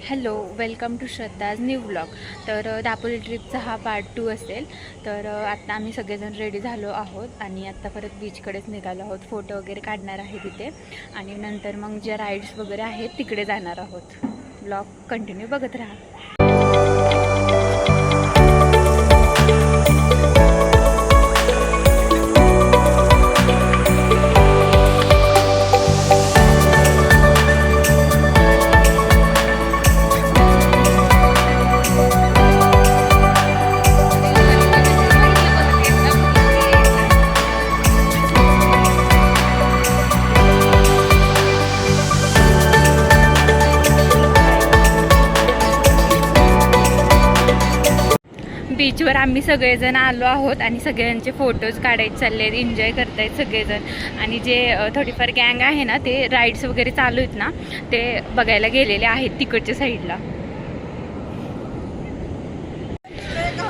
Hello, welcome to Shraddha's new blog. तर दापोली ट्रिपचा हा part 2 असेल. तर आत्ता आम्ही सगळेजण रेडी झालो आहोत आणि आत्ता परत बीचकडेच निघालो आहोत. फोटो वगैरे काढणार आहे तिथे आणि नंतर मग ज्या राईड्स वगैरे आहेत तिकडे जाणार आहोत. ब्लॉग कंटिन्यू बघत राहा. बीचवर आम्ही सगळेजण आलो आहोत आणि सगळ्यांचे फोटोज काढायचे चालले आहेत, एन्जॉय करतायत सगळेजण. आणि जे थोडीफार गँग आहे ना, ते राईड्स वगैरे चालू आहेत ना, ते बघायला गेलेले आहेत तिकडच्या साईडला.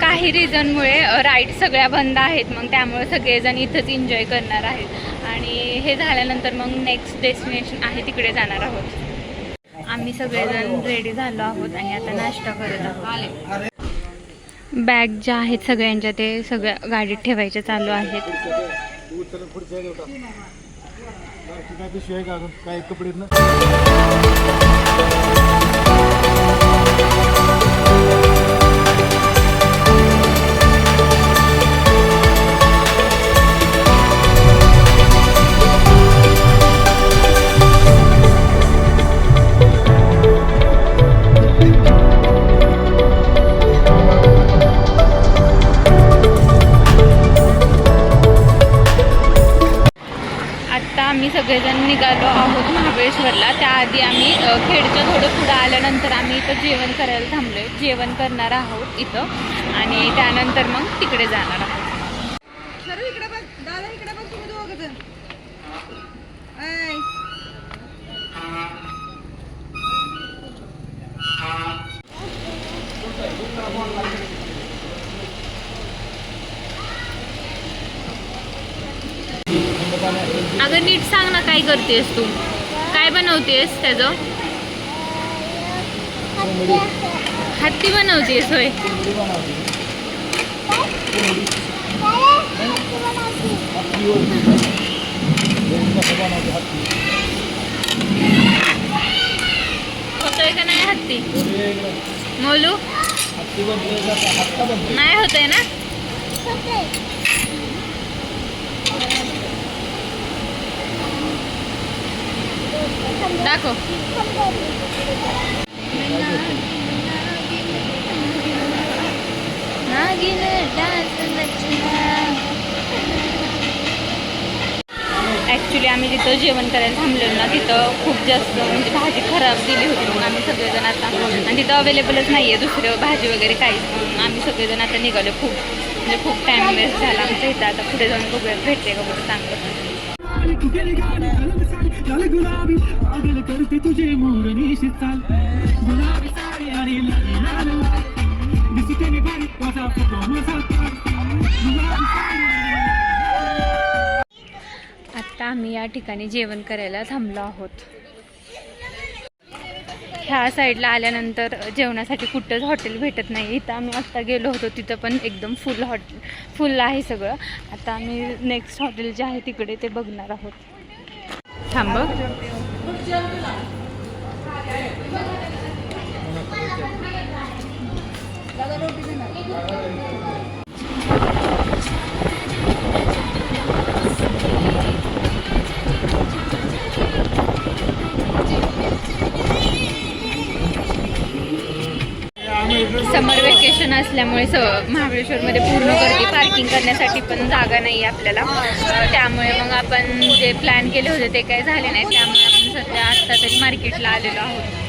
काही रिझनमुळे राईड सगळ्या बंद आहेत, मग त्यामुळे सगळेजण इथंच एन्जॉय करणार आहेत आणि हे झाल्यानंतर मग नेक्स्ट डेस्टिनेशन आहे तिकडे जाणार आहोत. आम्ही सगळेजण रेडी झालो आहोत आणि आता नाश्ता करत आहोत. बॅग ज्या आहेत सगळ्यांच्या ते सगळ्या गाडीत ठेवायच्या चालू आहेत. आम्ही सगळेजण निघालो आहोत महाबळेश्वरला. त्याआधी आम्ही खेडच्या थोडं पुढं आल्यानंतर आम्ही इथं जेवण करायला थांबलो आहे. जेवण करणार आहोत इथं आणि त्यानंतर मग तिकडे जाणार आहोत. अगं नीट सांग ना, काय करतेस तू? काय बनवतेस त्याचं? हत्ती बनवतेस होय? होतोय का नाही हत्ती? मोलू नाही होतंय ना? दाखव. ॲक्च्युली आम्ही जिथं जेवण करायला थांबलो ना, तिथं खूप जास्त म्हणजे भाजी खराब दिली होती. म्हणून आम्ही सगळेजण आता, आणि तिथं अवेलेबलच नाही आहे दुसरं भाजी वगैरे काहीच, म्हणून आम्ही सगळेजण आता निघालो. खूप टाईम वेस्ट झाला आमच्या इथं. आता पुढे जाऊन बघूया भेटते का कुठं चांगलं. आता आम्ही या ठिकाणी जेवण करायला थांबलो आहोत. ह्या साईडला आल्यानंतर जेवणासाठी कुठंच हॉटेल भेटत नाही. इथं आम्ही आत्ता गेलो होतो, तिथं पण एकदम फुल आहे सगळं. आता आम्ही नेक्स्ट हॉटेल जे आहे तिकडे ते बघणार आहोत. थांब. समर वेकेशन असल्यामुळे महाबळेश्वरमध्ये पूर्ण गर्दी. पार्किंग करण्यासाठी पण जागा नाही आहे आपल्याला. त्यामुळे मग आपण जे प्लॅन केले होते ते काही झाले नाही. त्यामुळे आपण सध्या आत्ता तरी मार्केटला आलेलो आहोत.